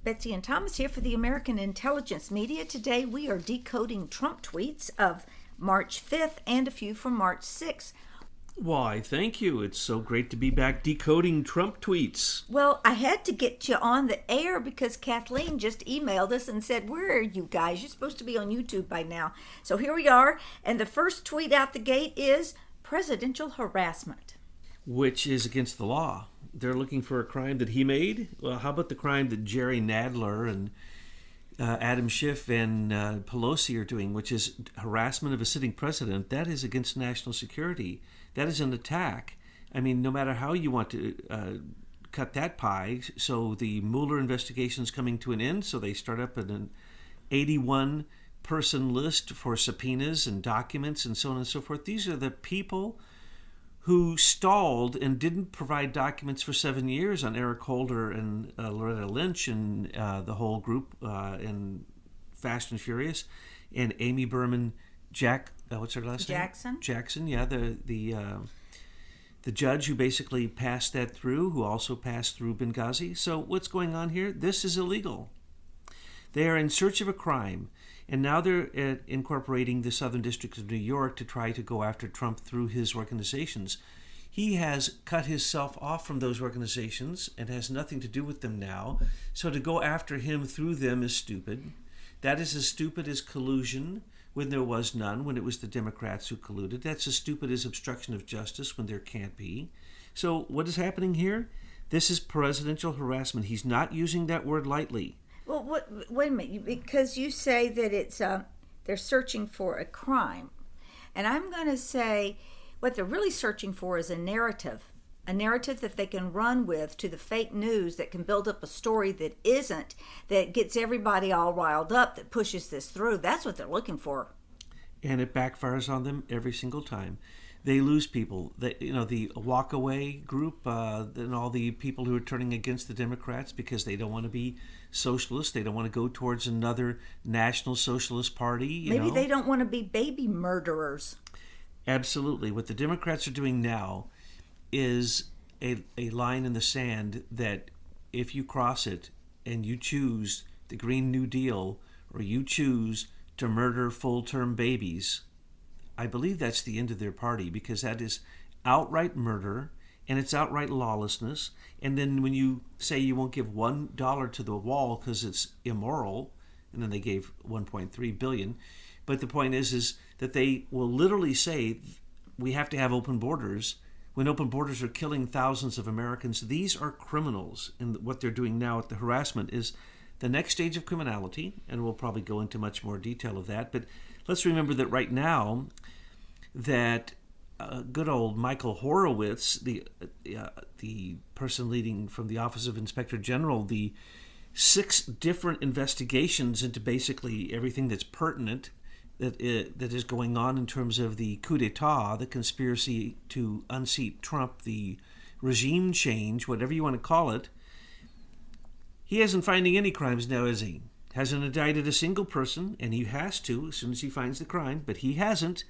Betsy and Thomas here for the American Intelligence Media. Today we are decoding Trump tweets of March 5th and a few from March 6th. Why, thank you. It's so great to be back decoding Trump tweets. Well, I had to get you on the air because Kathleen just emailed us and said, "Where are you guys? You're supposed to be on YouTube by now." So here we are, and the first tweet out the gate is presidential harassment. Which is against the law. They're looking for a crime that he made. Well, how about the crime that Jerry Nadler and Adam Schiff and Pelosi are doing, which is harassment of a sitting president? That is against national security. That is an attack. I mean, no matter how you want to cut that pie. So the Mueller investigation is coming to an end, so they start up an 81-person list for subpoenas and documents and so on and so forth. These are the people who stalled and didn't provide documents for 7 years on Eric Holder and Loretta Lynch and the whole group in Fast and Furious, and Amy Berman, what's her last name? Jackson, yeah, the judge who basically passed that through, who also passed through Benghazi. So what's going on here? This is illegal. They are in search of a crime. And now they're incorporating the Southern District of New York to try to go after Trump through his organizations. He has cut himself off from those organizations and has nothing to do with them now. So to go after him through them is stupid. That is as stupid as collusion when there was none, when it was the Democrats who colluded. That's as stupid as obstruction of justice when there can't be. So what is happening here? This is presidential harassment. He's not using that word lightly. Well, wait a minute, because you say that it's they're searching for a crime. And I'm going to say what they're really searching for is a narrative that they can run with to the fake news that can build up a story that isn't, that gets everybody all riled up, that pushes this through. That's what they're looking for. And it backfires on them every single time. They lose people. The walk-away group and all the people who are turning against the Democrats because they don't want to be socialists. They don't want to go towards another national socialist party. Maybe they don't want to be baby murderers. Absolutely. What the Democrats are doing now is a line in the sand that if you cross it and you choose the Green New Deal or you choose to murder full-term babies, I believe that's the end of their party, because that is outright murder and it's outright lawlessness. And then when you say you won't give $1 to the wall because it's immoral, and then they gave $1.3 billion. But the point is that they will literally say we have to have open borders when open borders are killing thousands of Americans. These are criminals, and what they're doing now at the harassment is the next stage of criminality, and we'll probably go into much more detail of that. But let's remember that right now that good old Michael Horowitz, the person leading from the Office of Inspector General, the 6 different investigations into basically everything that's pertinent that is going on in terms of the coup d'etat, the conspiracy to unseat Trump, the regime change, whatever you want to call it. He isn't finding any crimes now, is he? Hasn't indicted a single person, and he has to as soon as he finds the crime, but he hasn't.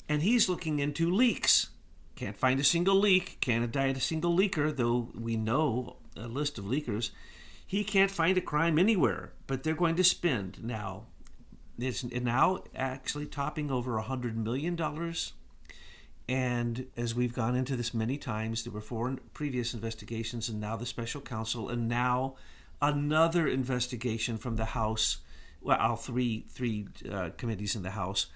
And he's looking into leaks. Can't find a single leak, can't indict a single leaker, though we know a list of leakers. He can't find a crime anywhere, but they're going to spend now. It's now actually topping over $100 million. And as we've gone into this many times, there were 4 previous investigations, and now the special counsel, and now another investigation from the House, well, three committees in the House.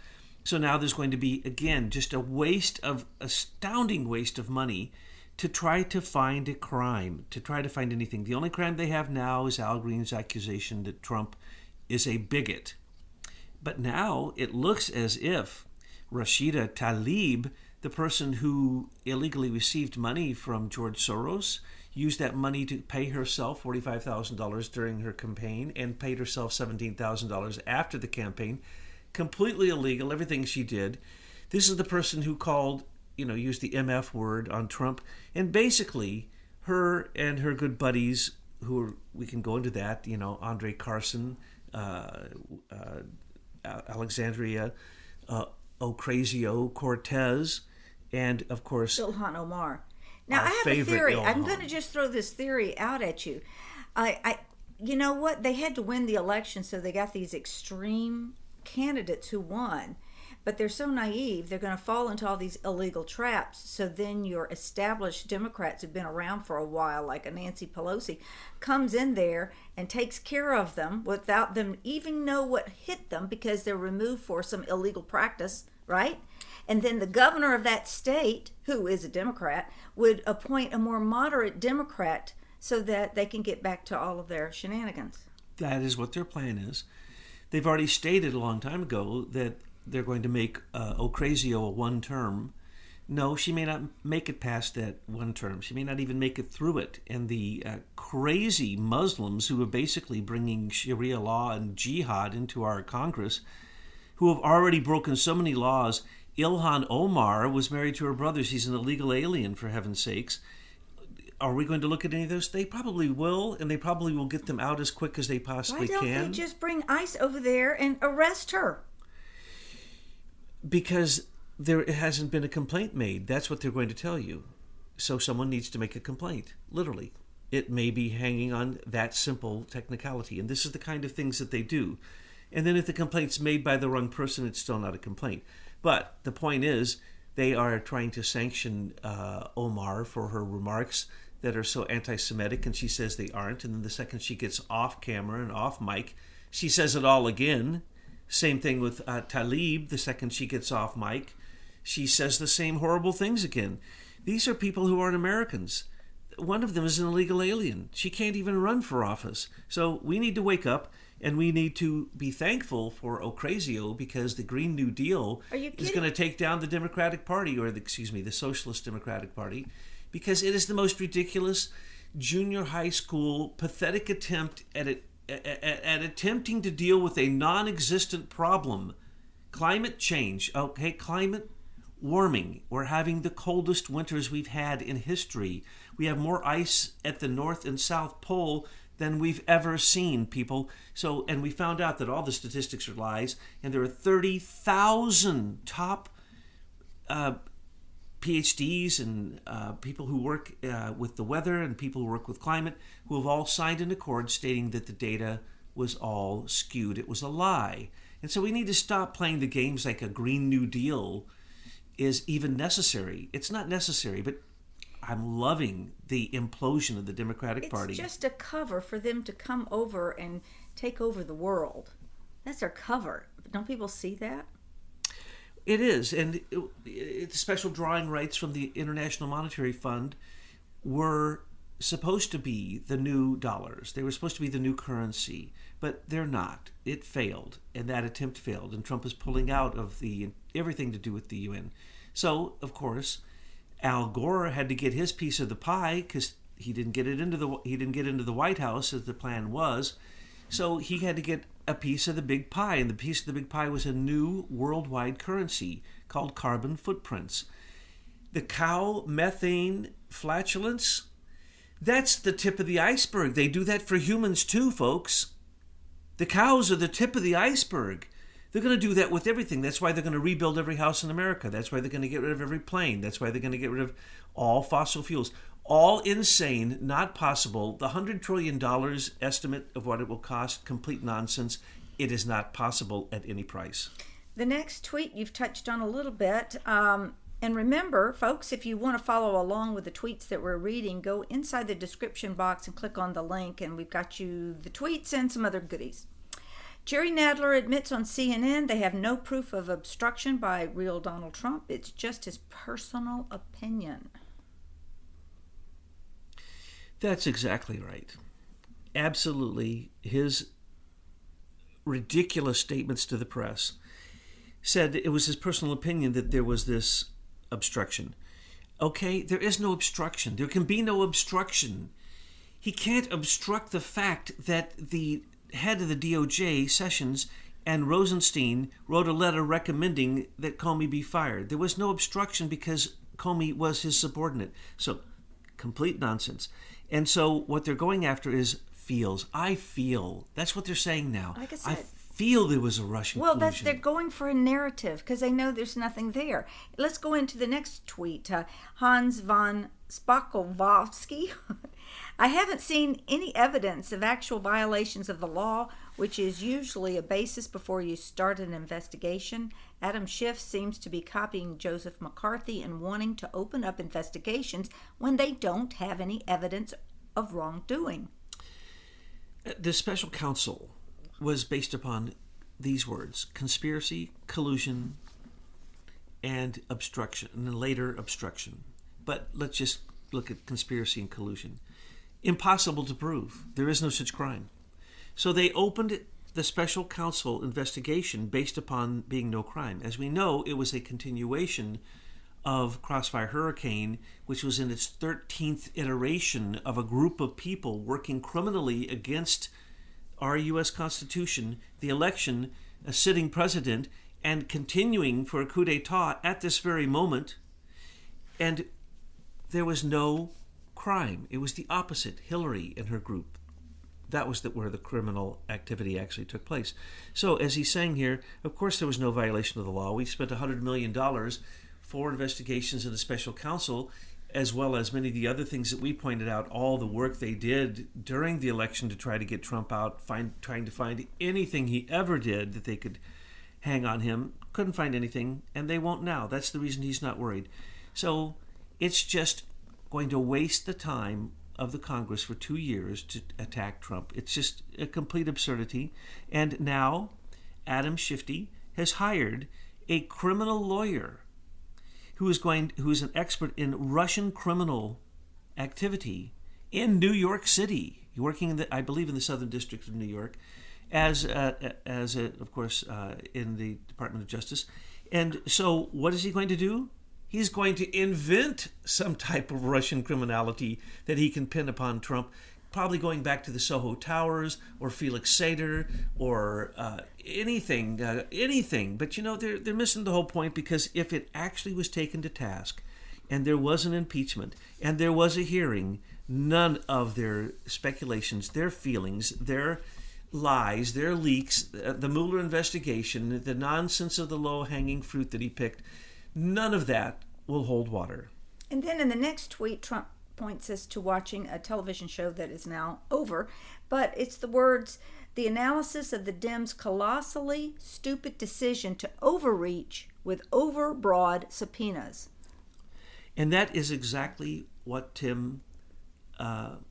So now there's going to be, again, just astounding waste of money to try to find a crime, to try to find anything. The only crime they have now is Al Green's accusation that Trump is a bigot. But now it looks as if Rashida Tlaib, the person who illegally received money from George Soros, used that money to pay herself $45,000 during her campaign and paid herself $17,000 after the campaign. Completely illegal, everything she did. This is the person who used the MF word on Trump. And basically, her and her good buddies, we can go into that, André Carson, Alexandria Ocasio-Cortez, and of course Ilhan Omar. Now I have a theory. I'm going to just throw this theory out at you. you know what? They had to win the election, so they got these extreme candidates who won. But they're so naive, they're going to fall into all these illegal traps. So then your established Democrats who've been around for a while, like a Nancy Pelosi, comes in there and takes care of them without them even know what hit them because they're removed for some illegal practice, right? And then the governor of that state, who is a Democrat, would appoint a more moderate Democrat so that they can get back to all of their shenanigans. That is what their plan is. They've already stated a long time ago that they're going to make Ocasio a one-term. No, she may not make it past that one term. She may not even make it through it. And the crazy Muslims who are basically bringing Sharia law and jihad into our Congress, who have already broken so many laws. Ilhan Omar was married to her brother. She's an illegal alien, for heaven's sakes. Are we going to look at any of those? They probably will, and they probably will get them out as quick as they possibly can. Why don't they just bring ICE over there and arrest her? Because there hasn't been a complaint made. That's what they're going to tell you. So someone needs to make a complaint, literally. It may be hanging on that simple technicality. And this is the kind of things that they do. And then if the complaint's made by the wrong person, it's still not a complaint. But the point is, they are trying to sanction Omar for her remarks that are so anti-Semitic, and she says they aren't. And then the second she gets off camera and off mic, she says it all again. Same thing with Tlaib. The second she gets off mic, she says the same horrible things again. These are people who aren't Americans. One of them is an illegal alien. She can't even run for office. So we need to wake up, and we need to be thankful for Ocasio, because the Green New Deal is going to take down the Democratic Party, or the Socialist Democratic Party, because it is the most ridiculous junior high school pathetic attempt at attempting to deal with a non-existent problem. Climate change. Okay, climate warming. We're having the coldest winters we've had in history. We have more ice at the North and South Pole than we've ever seen, people. So, and we found out that all the statistics are lies, and there are 30,000 top PhDs and people who work with the weather and people who work with climate who have all signed an accord stating that the data was all skewed. It was a lie. And so we need to stop playing the games like a Green New Deal is even necessary. It's not necessary, but I'm loving the implosion of the Democratic Party. It's just a cover for them to come over and take over the world. That's their cover. Don't people see that? It is, and it's special drawing rights from the International Monetary Fund were supposed to be the new dollars. They were supposed to be the new currency, but they're not. It failed, and that attempt failed, and Trump is pulling out of everything to do with the UN. So, of course, Al Gore had to get his piece of the pie because he didn't get into the White House as the plan was. So he had to get a piece of the big pie, and the piece of the big pie was a new worldwide currency called carbon footprints. The cow methane flatulence, that's the tip of the iceberg. They do that for humans too, folks. The cows are the tip of the iceberg. They're going to do that with everything. That's why they're going to rebuild every house in America. That's why they're going to get rid of every plane. That's why they're going to get rid of all fossil fuels. All insane, not possible. The $100 trillion estimate of what it will cost, complete nonsense. It is not possible at any price. The next tweet you've touched on a little bit. And remember, folks, if you want to follow along with the tweets that we're reading, go inside the description box and click on the link, and we've got you the tweets and some other goodies. Jerry Nadler admits on CNN they have no proof of obstruction by real Donald Trump. It's just his personal opinion. That's exactly right. Absolutely. His ridiculous statements to the press said it was his personal opinion that there was this obstruction. Okay, there is no obstruction. There can be no obstruction. He can't obstruct the fact that the head of the DOJ, Sessions, and Rosenstein wrote a letter recommending that Comey be fired. There was no obstruction because Comey was his subordinate. So, complete nonsense. And so what they're going after is feels. I feel. That's what they're saying now. Like I said, feel there was a Russian collusion. Well, they're going for a narrative because they know there's nothing there. Let's go into the next tweet. Hans von Spakovsky I haven't seen any evidence of actual violations of the law, which is usually a basis before you start an investigation. Adam Schiff seems to be copying Joseph McCarthy and wanting to open up investigations when they don't have any evidence of wrongdoing. The special counsel was based upon these words: conspiracy, collusion, and obstruction, and then later obstruction. But let's just look at conspiracy and collusion. Impossible to prove. There is no such crime. So they opened the special counsel investigation based upon being no crime. As we know, it was a continuation of Crossfire Hurricane, which was in its 13th iteration of a group of people working criminally against our U.S. Constitution, the election, a sitting president, and continuing for a coup d'etat at this very moment. And there was no crime. It was the opposite. Hillary and her group. That was where the criminal activity actually took place. So, as he's saying here, of course there was no violation of the law. We spent $100 million for investigations in the special counsel, as well as many of the other things that we pointed out, all the work they did during the election to try to get Trump out, trying to find anything he ever did that they could hang on him. Couldn't find anything, and they won't now. That's the reason he's not worried. So it's just going to waste the time of the Congress for 2 years to attack Trump. It's just a complete absurdity. And now Adam Schiff has hired a criminal lawyer who is an expert in Russian criminal activity in New York City, working I believe in the Southern District of New York, of course in the Department of Justice. And so, what is he going to do? He's going to invent some type of Russian criminality that he can pin upon Trump, probably going back to the Soho Towers or Felix Sater or anything. But they're missing the whole point, because if it actually was taken to task and there was an impeachment and there was a hearing, none of their speculations, their feelings, their lies, their leaks, the Mueller investigation, the nonsense of the low-hanging fruit that he picked, none of that will hold water. And then in the next tweet, Trump points us to watching a television show that is now over, but it's the words, "The analysis of the Dems' colossally stupid decision to overreach with overbroad subpoenas." And that is exactly what Fenton. Tom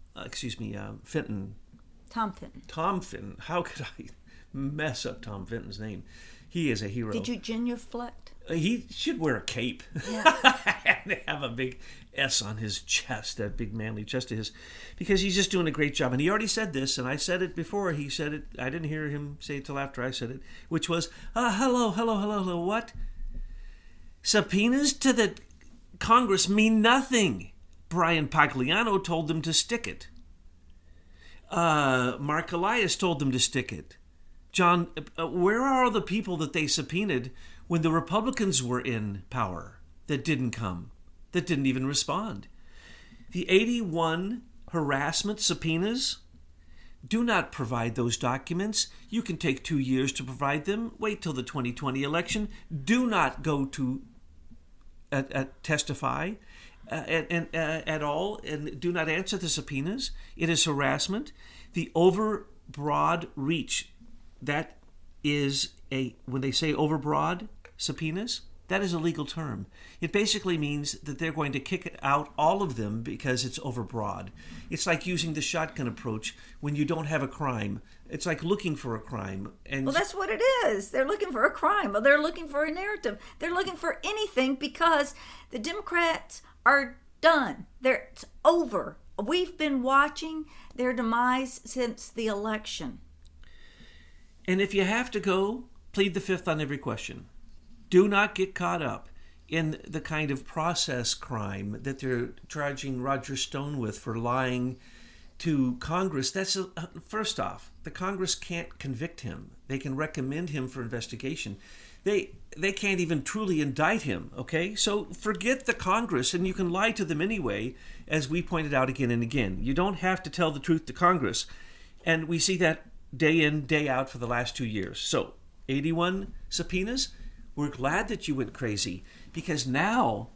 Fenton. Tom Fenton. How could I mess up Tom Fenton's name? He is a hero. Did you genuflect? He should wear a cape. Yeah. And have a big S on his chest, that big manly chest of his, because he's just doing a great job. And he already said this, and I said it before he said it. I didn't hear him say it till after I said it, which was, hello, what? Subpoenas to the Congress mean nothing. Brian Pagliano told them to stick it. Mark Elias told them to stick it. John, where are all the people that they subpoenaed when the Republicans were in power that didn't come, that didn't even respond? The 81 harassment subpoenas, do not provide those documents. You can take 2 years to provide them. Wait till the 2020 election. Do not go to testify at all, and do not answer the subpoenas. It is harassment. The overbroad reach, that is when they say overbroad subpoenas, that is a legal term. It basically means that they're going to kick out all of them because it's overbroad. It's like using the shotgun approach when you don't have a crime. It's like looking for a crime. And well, that's what it is. They're looking for a crime. Well, they're looking for a narrative. They're looking for anything, because the Democrats are done. It's over. We've been watching their demise since the election. And if you have to go, plead the fifth on every question. Do not get caught up in the kind of process crime that they're charging Roger Stone with for lying to Congress. First off, the Congress can't convict him. They can recommend him for investigation. They can't even truly indict him, okay? So forget the Congress, and you can lie to them anyway, as we pointed out again and again. You don't have to tell the truth to Congress. And we see that day in, day out for the last 2 years. So 81 subpoenas. We're glad that you went crazy, because now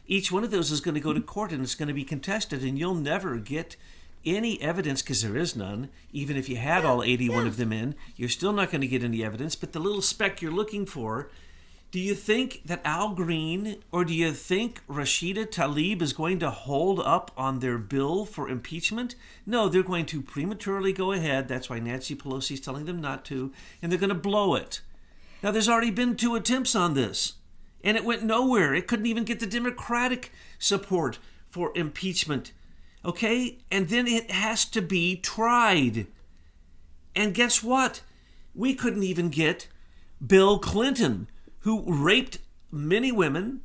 each one of those is going to go to court and it's going to be contested, and you'll never get any evidence, because there is none. Even if you had all 81 of them in, you're still not going to get any evidence. But the little speck you're looking for, do you think that Al Green or do you think Rashida Tlaib is going to hold up on their bill for impeachment? No, they're going to prematurely go ahead. That's why Nancy Pelosi is telling them not to. And they're going to blow it. Now, there's already been 2 attempts on this. And it went nowhere. It couldn't even get the Democratic support for impeachment. Okay? And then it has to be tried. And guess what? We couldn't even get Bill Clinton, who raped many women,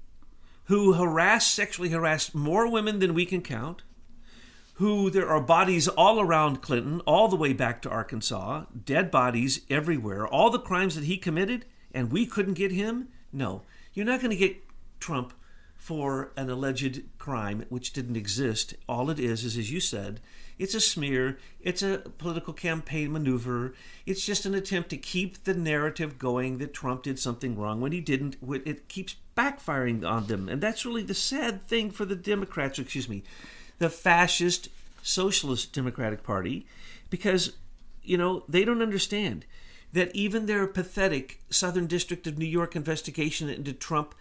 who sexually harassed more women than we can count, who there are bodies all around Clinton, all the way back to Arkansas, dead bodies everywhere, all the crimes that he committed, and we couldn't get him? No. You're not going to get Trump for an alleged crime which didn't exist. All it is, as you said, it's a smear, it's a political campaign maneuver, it's just an attempt to keep the narrative going that Trump did something wrong when he didn't. It keeps backfiring on them. And that's really the sad thing for the Democrats, the fascist socialist Democratic Party, because, they don't understand that even their pathetic Southern District of New York investigation into Trump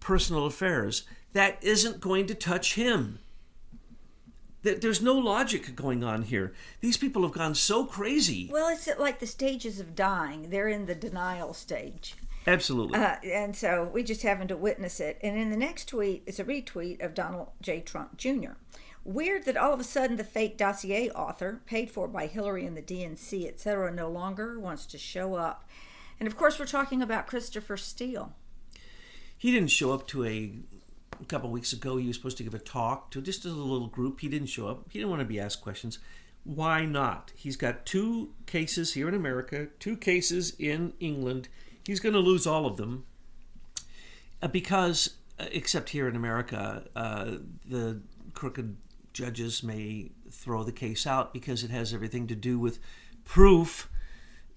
personal affairs, that isn't going to touch him. There's no logic going on here. These people have gone so crazy. Well, it's like the stages of dying. They're in the denial stage. Absolutely. And so we just happen to witness it. And in the next tweet, it's a retweet of Donald J. Trump Jr. Weird that all of a sudden the fake dossier author, paid for by Hillary and the DNC, etc., no longer wants to show up. And of course, we're talking about Christopher Steele. He didn't show up to a couple of weeks ago. He was supposed to give a talk to just a little group. He didn't show up. He didn't want to be asked questions. Why not? He's got 2 cases here in America, 2 cases in England. He's going to lose all of them because, except here in America, the crooked judges may throw the case out because it has everything to do with proof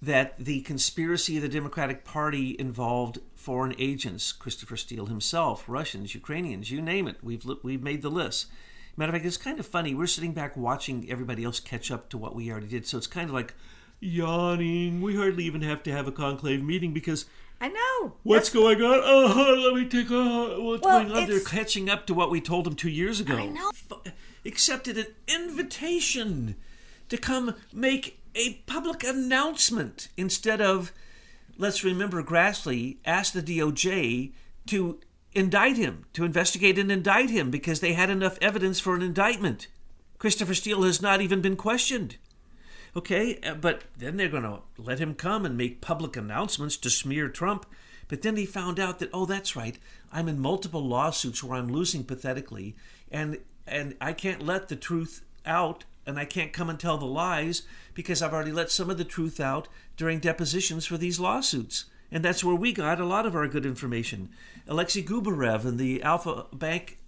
that the conspiracy of the Democratic Party involved foreign agents, Christopher Steele himself, Russians, Ukrainians, you name it. We've made the list. Matter of fact, it's kind of funny. We're sitting back watching everybody else catch up to what we already did. So it's kind of like yawning. We hardly even have to have a conclave meeting because I know. What's going on? Let me take what's going on. They're catching up to what we told them 2 years ago. I know. Accepted an invitation to come make a public announcement instead of, let's remember, Grassley asked the DOJ to indict him, to investigate and indict him because they had enough evidence for an indictment. Christopher Steele has not even been questioned. Okay, but then they're going to let him come and make public announcements to smear Trump. But then he found out that, oh, that's right, I'm in multiple lawsuits where I'm losing pathetically, and I can't let the truth out, and I can't come and tell the lies because I've already let some of the truth out during depositions for these lawsuits. And that's where we got a lot of our good information. Alexei Gubarev and the Alpha Bank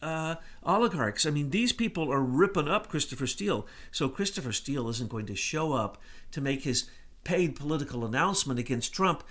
oligarchs. I mean, these people are ripping up Christopher Steele. So Christopher Steele isn't going to show up to make his paid political announcement against Trump,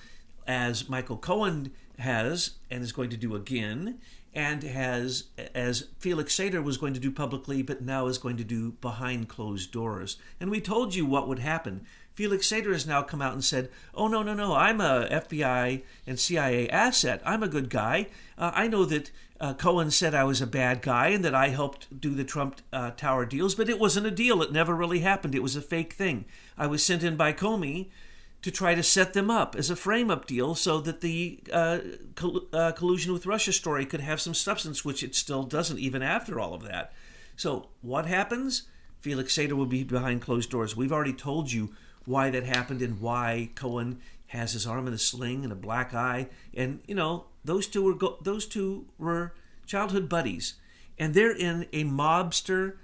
as Michael Cohen has and is going to do again, and has, as Felix Sater was going to do publicly, but now is going to do behind closed doors. And we told you what would happen. Felix Sater has now come out and said, oh, no, I'm a FBI and CIA asset. I'm a good guy. I know that Cohen said I was a bad guy and that I helped do the Trump Tower deals, but it wasn't a deal. It never really happened. It was a fake thing. I was sent in by Comey to try to set them up as a frame-up deal so that the collusion with Russia story could have some substance, which it still doesn't, even after all of that. So what happens? Felix Sater will be behind closed doors. We've already told you why that happened and why Cohen has his arm in a sling and a black eye. And, those two were childhood buddies. And they're in a mobster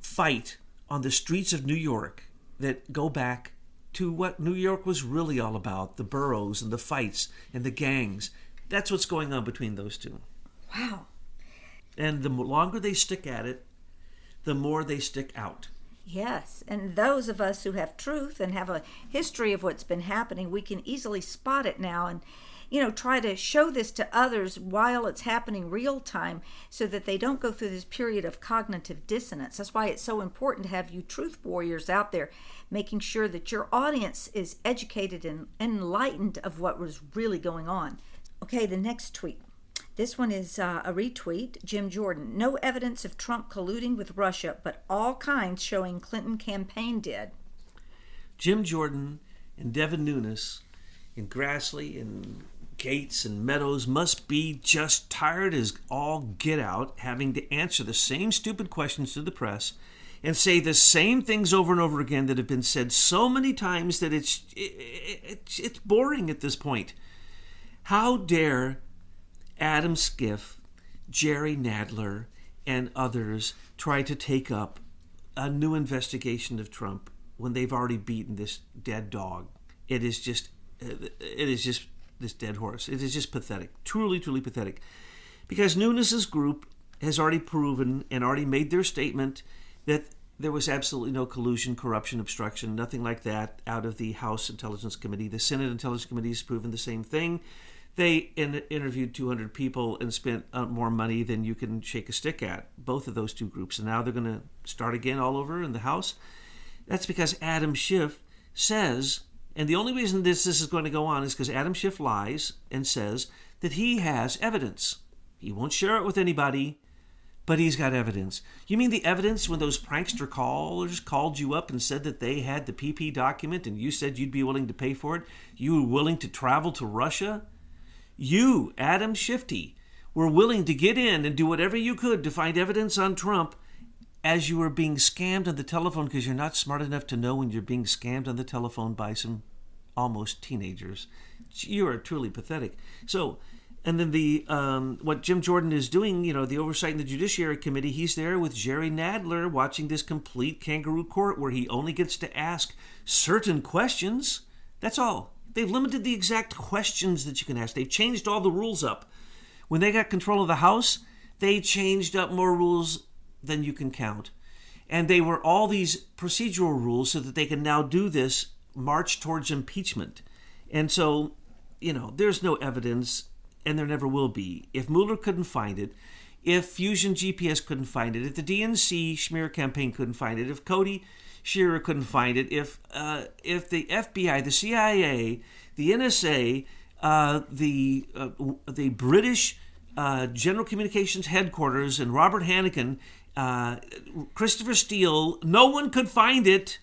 fight on the streets of New York that go back to what New York was really all about, the boroughs and the fights and the gangs. That's what's going on between those two. Wow. And the longer they stick at it, the more they stick out. Yes, and those of us who have truth and have a history of what's been happening, we can easily spot it now. And try to show this to others while it's happening real time so that they don't go through this period of cognitive dissonance. That's why it's so important to have you truth warriors out there making sure that your audience is educated and enlightened of what was really going on. Okay, the next tweet. This one is a retweet. Jim Jordan. No evidence of Trump colluding with Russia, but all kinds showing Clinton campaign did. Jim Jordan and Devin Nunes and Grassley and Gates and Meadows must be just tired as all get out, having to answer the same stupid questions to the press and say the same things over and over again that have been said so many times that it's boring at this point. How dare Adam Schiff, Jerry Nadler, and others try to take up a new investigation of Trump when they've already beaten this dead dog? It is just this dead horse. It is just pathetic, truly, truly pathetic. Because Nunes' group has already proven and already made their statement that there was absolutely no collusion, corruption, obstruction, nothing like that out of the House Intelligence Committee. The Senate Intelligence Committee has proven the same thing. They interviewed 200 people and spent more money than you can shake a stick at, both of those two groups. And now they're going to start again all over in the House. That's because Adam Schiff says, and the only reason this is going to go on is because Adam Schiff lies and says that he has evidence. He won't share it with anybody, but he's got evidence. You mean the evidence when those prankster callers called you up and said that they had the PP document and you said you'd be willing to pay for it? You were willing to travel to Russia? You, Adam Shifty, were willing to get in and do whatever you could to find evidence on Trump as you were being scammed on the telephone, because you're not smart enough to know when you're being scammed on the telephone by some almost teenagers. You are truly pathetic. So, and then the what Jim Jordan is doing, the oversight in the Judiciary Committee, he's there with Jerry Nadler watching this complete kangaroo court where he only gets to ask certain questions. That's all. They've limited the exact questions that you can ask. They've changed all the rules up. When they got control of the House, they changed up more rules than you can count. And they were all these procedural rules so that they can now do this march towards impeachment. And so, there's no evidence, and there never will be. If Mueller couldn't find it, if Fusion GPS couldn't find it, if the DNC Schmear campaign couldn't find it, if Cody Shearer couldn't find it, if the FBI, the CIA, the NSA, the British General Communications Headquarters, and Robert Hannigan, Christopher Steele, no one could find it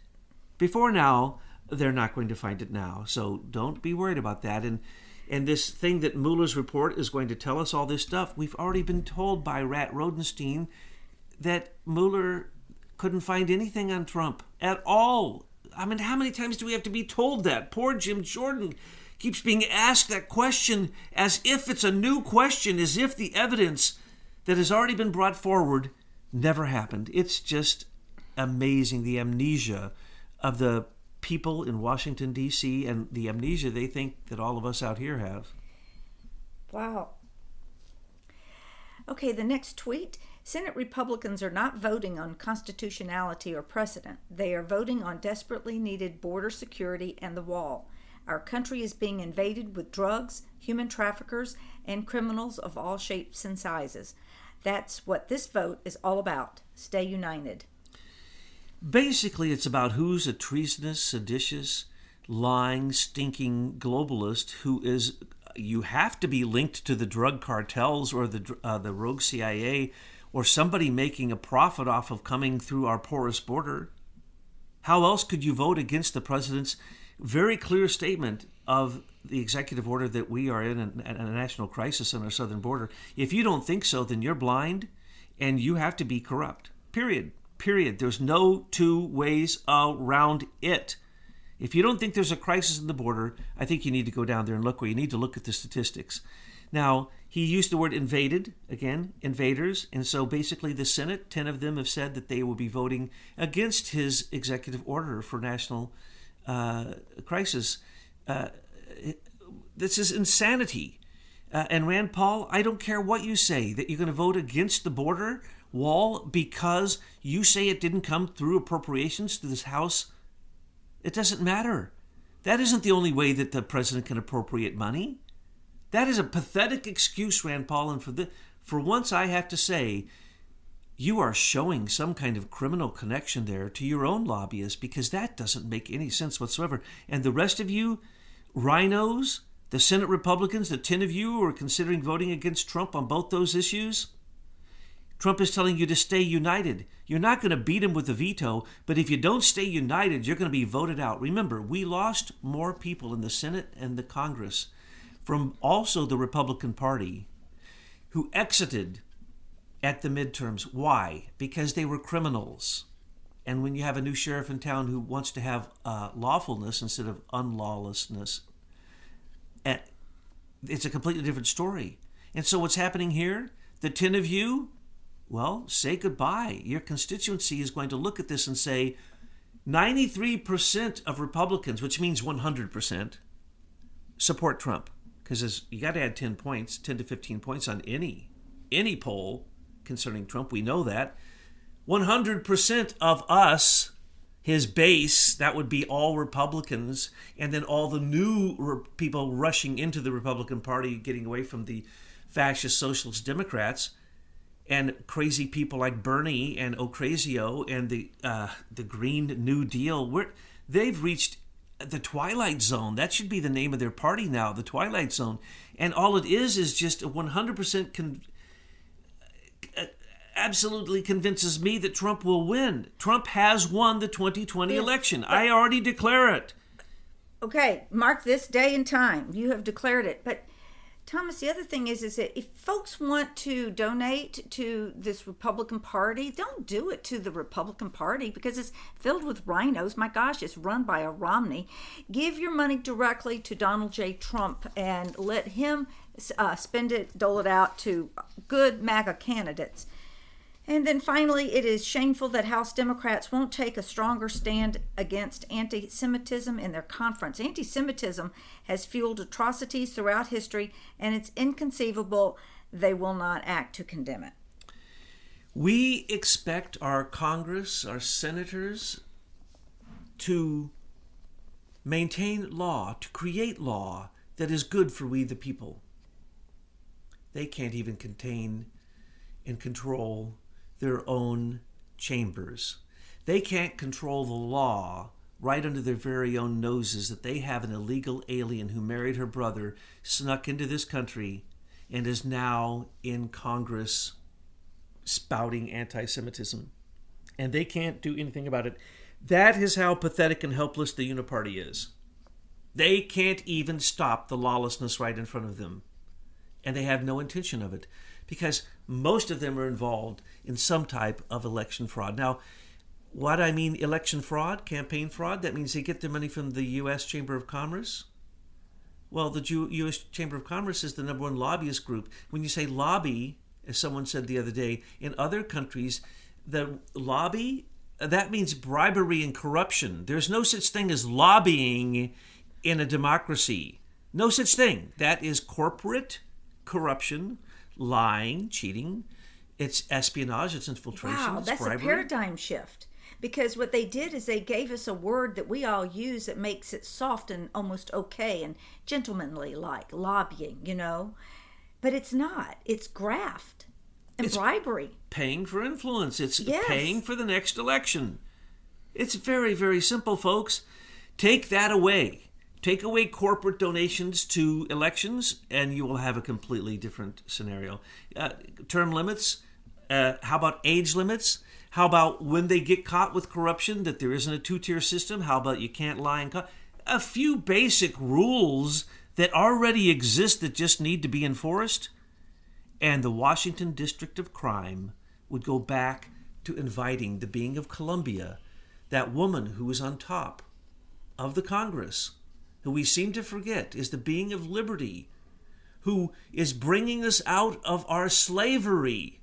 before now. They're not going to find it now. So don't be worried about that. And this thing that Mueller's report is going to tell us all this stuff, we've already been told by Rat Rodenstein that Mueller couldn't find anything on Trump at all. I mean, how many times do we have to be told that? Poor Jim Jordan keeps being asked that question as if it's a new question, as if the evidence that has already been brought forward never happened. It's just amazing, the amnesia of the people in Washington, D.C., and the amnesia they think that all of us out here have. Wow. Okay, the next tweet. Senate Republicans are not voting on constitutionality or precedent. They are voting on desperately needed border security and the wall. Our country is being invaded with drugs, human traffickers, and criminals of all shapes and sizes. That's what this vote is all about. Stay united. Basically, it's about who's a treasonous, seditious, lying, stinking globalist who is, you have to be linked to the drug cartels or the rogue CIA or somebody making a profit off of coming through our porous border. How else could you vote against the president's very clear statement of the executive order that we are in a national crisis on our southern border? If you don't think so, then you're blind and you have to be corrupt. Period. There's no two ways around it. If you don't think there's a crisis in the border, I think you need to go down there and look where you need to look at the statistics. Now, he used the word invaded, again, invaders, and so basically the Senate, 10 of them have said that they will be voting against his executive order for national crisis. This is insanity. And Rand Paul, I don't care what you say, that you're going to vote against the border wall because you say it didn't come through appropriations to this House. It doesn't matter. That isn't the only way that the president can appropriate money. That is a pathetic excuse, Rand Paul, and for once I have to say, you are showing some kind of criminal connection there to your own lobbyists, because that doesn't make any sense whatsoever. And the rest of you, rhinos, the Senate Republicans, the 10 of you who are considering voting against Trump on both those issues, Trump is telling you to stay united. You're not going to beat him with a veto, but if you don't stay united, you're going to be voted out. Remember, we lost more people in the Senate and the Congress from also the Republican Party who exited at the midterms. Why? Because they were criminals. And when you have a new sheriff in town who wants to have lawfulness instead of unlawlessness, it's a completely different story. And so what's happening here, the 10 of you, well, say goodbye. Your constituency is going to look at this and say 93% of Republicans, which means 100%, support Trump. Because you got to add 10 points, 10 to 15 points on any poll concerning Trump. We know that. 100% of us, his base, that would be all Republicans, and then all the new people rushing into the Republican Party, getting away from the fascist socialist Democrats, and crazy people like Bernie and Ocasio and the Green New Deal. They've reached the Twilight Zone. That should be the name of their party now, the Twilight Zone. And all it is just a 100% absolutely convinces me that Trump will win. Trump has won the 2020 election. I already declare it. Okay, mark this day and time. You have declared it. But Thomas, the other thing is that if folks want to donate to this Republican Party, don't do it to the Republican Party because it's filled with rhinos. My gosh, it's run by a Romney. Give your money directly to Donald J. Trump and let him spend it, dole it out to good MAGA candidates. And then finally, it is shameful that House Democrats won't take a stronger stand against anti-Semitism in their conference. Anti-Semitism has fueled atrocities throughout history, and it's inconceivable they will not act to condemn it. We expect our Congress, our senators, to maintain law, to create law that is good for we the people. They can't even contain and control their own chambers. They can't control the law right under their very own noses that they have an illegal alien who married her brother, snuck into this country, and is now in Congress spouting anti-Semitism. And they can't do anything about it. That is how pathetic and helpless the Uniparty is. They can't even stop the lawlessness right in front of them. And they have no intention of it, because most of them are involved in some type of election fraud. Now, what I mean election fraud, campaign fraud, that means they get their money from the U.S. Chamber of Commerce. Well, the U.S. Chamber of Commerce is the number one lobbyist group. When you say lobby, as someone said the other day, in other countries, the lobby, that means bribery and corruption. There's no such thing as lobbying in a democracy. No such thing. That is corporate corruption, lying, cheating. It's espionage, it's infiltration, Wow, it's that's bribery. a paradigm shift. Because what they did is they gave us a word that we all use that makes it soft and almost okay and gentlemanly, like lobbying, But it's not. It's graft and bribery. Paying for influence. It's Yes. paying for the next election. It's very, very simple, folks. Take that away. Take away corporate donations to elections, and you will have a completely different scenario. Term limits. How about age limits? How about when they get caught with corruption, that there isn't a two-tier system? How about you can't lie and a few basic rules that already exist that just need to be enforced? And the Washington District of Crime would go back to inviting the being of Columbia, that woman who was on top of the Congress, who we seem to forget is the being of liberty, who is bringing us out of our slavery.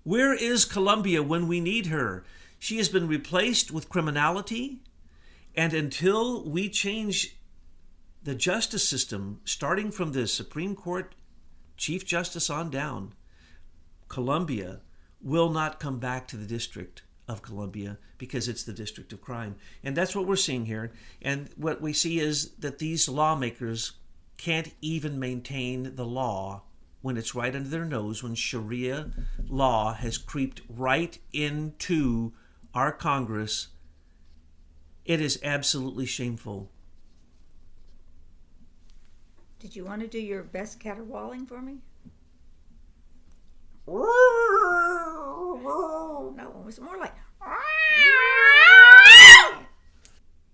Where is Columbia when we need her? She has been replaced with criminality, and until we change the justice system, starting from the Supreme Court Chief Justice on down, Columbia will not come back to the District of Columbia because it's the District of Crime. And that's what we're seeing here. And what we see is that these lawmakers can't even maintain the law when it's right under their nose, when Sharia law has creeped right into our Congress. It is absolutely shameful. Did you want to do your best caterwauling for me? No, it was more like.